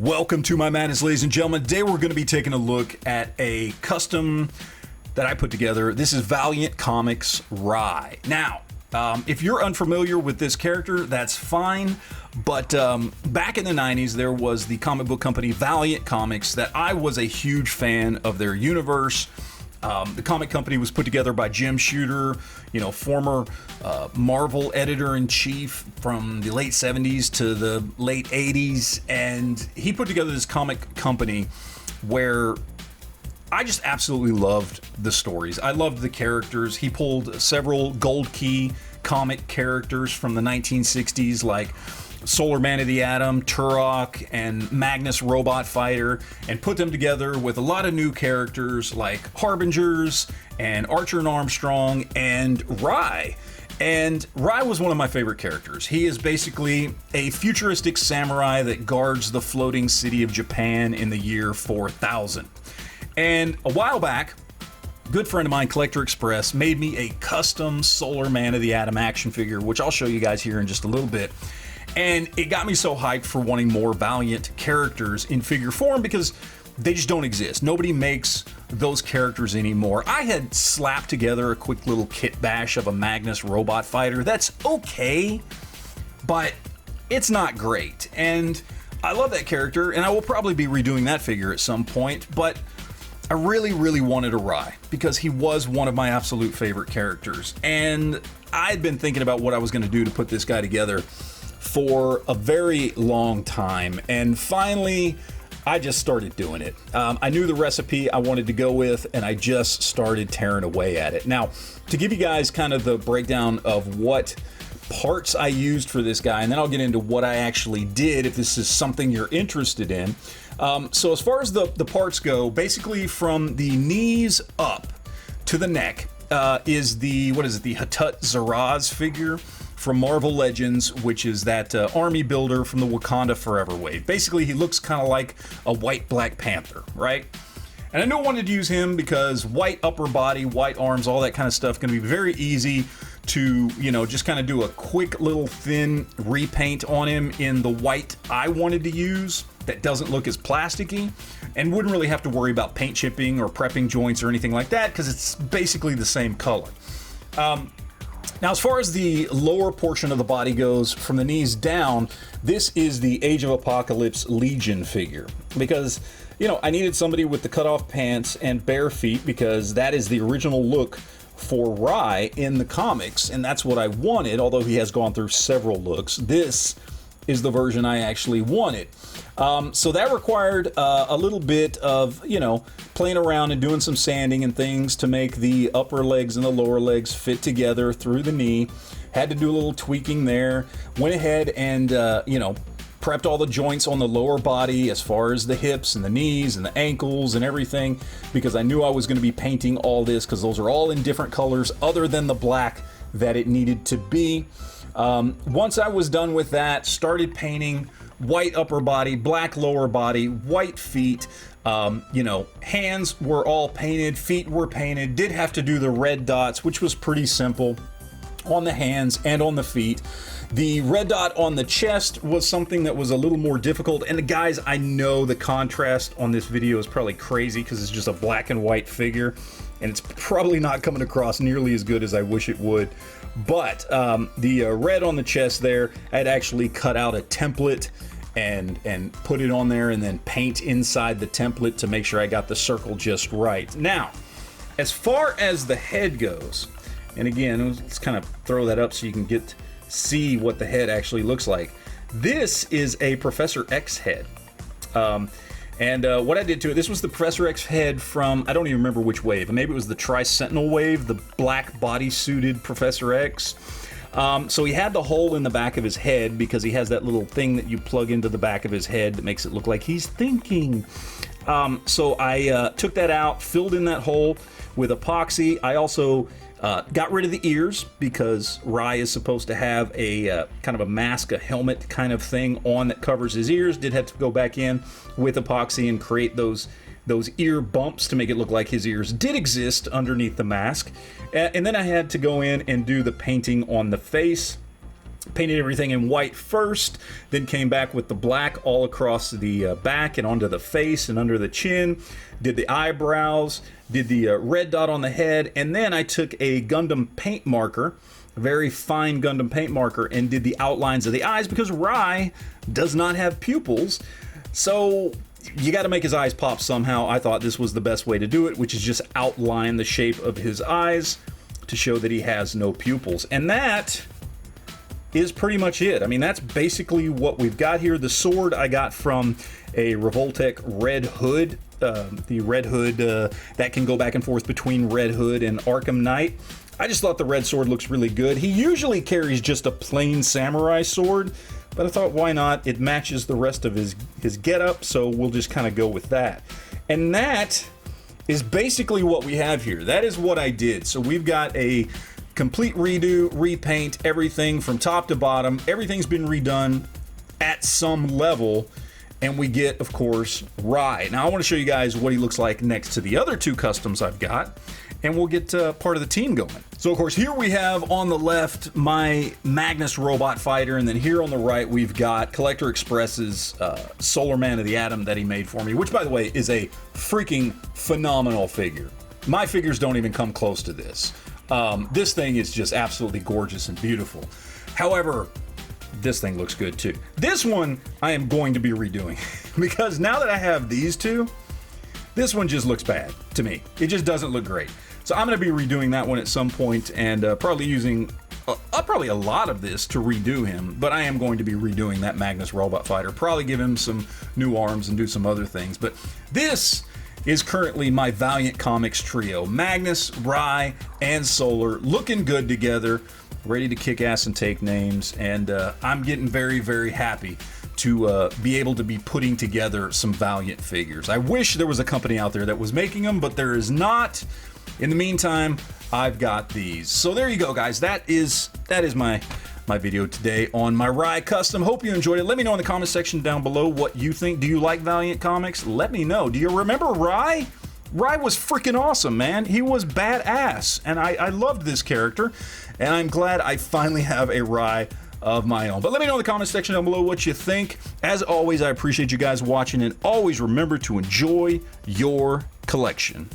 Welcome to my madness, ladies and gentlemen. Today we're going to be taking a look at a custom that I put together. This is Valiant Comics Rai. Now, if you're unfamiliar with this character, that's fine. But back in the 90s, there was the comic book company Valiant Comics that I was a huge fan of their universe. The comic company was put together by Jim Shooter, former Marvel editor-in-chief from the late 70s to the late 80s. And he put together this comic company where I just absolutely loved the stories. I loved the characters. He pulled several Gold Key comic characters from the 1960s, like Solar Man of the Atom, Turok, and Magnus Robot Fighter, and put them together with a lot of new characters like Harbingers and Archer and Armstrong and Rai. And Rai was one of my favorite characters. He is basically a futuristic samurai that guards the floating city of Japan in the year 4000. And a while back, a good friend of mine, Collector Express, made me a custom Solar Man of the Atom action figure, which I'll show you guys here in just a little bit. And it got me so hyped for wanting more Valiant characters in figure form because they just don't exist. Nobody makes those characters anymore. I had slapped together a quick little kit bash of a Magnus Robot Fighter. That's okay, but it's not great. And I love that character, and I will probably be redoing that figure at some point, but I really, really wanted a Rai because he was one of my absolute favorite characters. And I'd been thinking about what I was going to do to put this guy together for a very long time, and finally I just started doing it. I knew the recipe I wanted to go with, and I just started tearing away at it. Now, to give you guys kind of the breakdown of what parts I used for this guy, and then I'll get into what I actually did if this is something you're interested in. So as far as the parts go, basically from the knees up to the neck is the Hatut Zaraz figure from Marvel Legends, which is that army builder from the Wakanda Forever wave. Basically, he looks kind of like a white Black Panther, right? And I knew I wanted to use him because white upper body, white arms, all that kind of stuff going to be very easy to, just kind of do a quick little thin repaint on him in the white I wanted to use that doesn't look as plasticky, and wouldn't really have to worry about paint chipping or prepping joints or anything like that because it's basically the same color. Now, as far as the lower portion of the body goes, from the knees down, this is the Age of Apocalypse Legion figure. Because, I needed somebody with the cutoff pants and bare feet because that is the original look for Rai in the comics, and that's what I wanted, although he has gone through several looks. This is the version I actually wanted. So that required a little bit of, playing around and doing some sanding and things to make the upper legs and the lower legs fit together through the knee. Had to do a little tweaking there. Went ahead and, prepped all the joints on the lower body as far as the hips and the knees and the ankles and everything, because I knew I was going to be painting all this because those are all in different colors other than the black that it needed to be. Once I was done with that, started painting white upper body, black lower body, white feet. Hands were all painted, feet were painted, did have to do the red dots, which was pretty simple on the hands and on the feet. The red dot on the chest was something that was a little more difficult. And guys, I know the contrast on this video is probably crazy because it's just a black and white figure, and it's probably not coming across nearly as good as I wish it would. But the red on the chest there, I had actually cut out a template and put it on there and then paint inside the template to make sure I got the circle just right. Now, as far as the head goes, and again, let's kind of throw that up so you can see what the head actually looks like. This is a Professor X head. What I did to it, this was the Professor X head from, I don't even remember which wave. Maybe it was the Tri-Sentinel wave, the black body-suited Professor X. So he had the hole in the back of his head because he has that little thing that you plug into the back of his head that makes it look like he's thinking. So I took that out, filled in that hole with epoxy. I also got rid of the ears because Rai is supposed to have a kind of a mask, a helmet kind of thing on that covers his ears. Did have to go back in with epoxy and create those ear bumps to make it look like his ears did exist underneath the mask. And then I had to go in and do the painting on the face. Painted everything in white first, then came back with the black all across the back and onto the face and under the chin. Did the eyebrows, did the red dot on the head, and then I took a Gundam paint marker, a very fine Gundam paint marker, and did the outlines of the eyes because Rai does not have pupils. So you got to make his eyes pop somehow. I thought this was the best way to do it, which is just outline the shape of his eyes to show that he has no pupils. And that is pretty much it. I mean, that's basically what we've got here. The sword I got from a Revoltech Red Hood. The Red Hood that can go back and forth between Red Hood and Arkham Knight. I just thought the red sword looks really good. He usually carries just a plain samurai sword, but I thought, why not? It matches the rest of his getup, so we'll just kind of go with that. And that is basically what we have here. That is what I did. So we've got a complete redo, repaint, everything from top to bottom. Everything's been redone at some level. And we get, of course, Rai. Now, I want to show you guys what he looks like next to the other two customs I've got, and we'll get part of the team going. So, of course, here we have on the left my Magnus robot fighter, and then here on the right we've got Collector Express's Solar Man of the Atom that he made for me, which, by the way, is a freaking phenomenal figure. My figures don't even come close to this. This thing is just absolutely gorgeous and beautiful. However, this thing looks good too. This one I am going to be redoing because now that I have these two, this one just looks bad to me. It just doesn't look great. So I'm going to be redoing that one at some point and probably using probably a lot of this to redo him, but I am going to be redoing that Magnus robot fighter, probably give him some new arms and do some other things. But this is currently my Valiant Comics trio. Magnus, Rai, and Solar looking good together, ready to kick ass and take names, and I'm getting very, very happy to be able to be putting together some Valiant figures. I wish there was a company out there that was making them, but there is not. In the meantime, I've got these. So there you go, guys. That is my video today on my Rai custom. Hope you enjoyed it. Let me know in the comment section down below what you think. Do you like Valiant Comics? Let me know. Do you remember Rai? Rai was freaking awesome, man. He was badass, and I loved this character, and I'm glad I finally have a Rai of my own. But let me know in the comment section down below what you think. As always, I appreciate you guys watching, and always remember to enjoy your collection.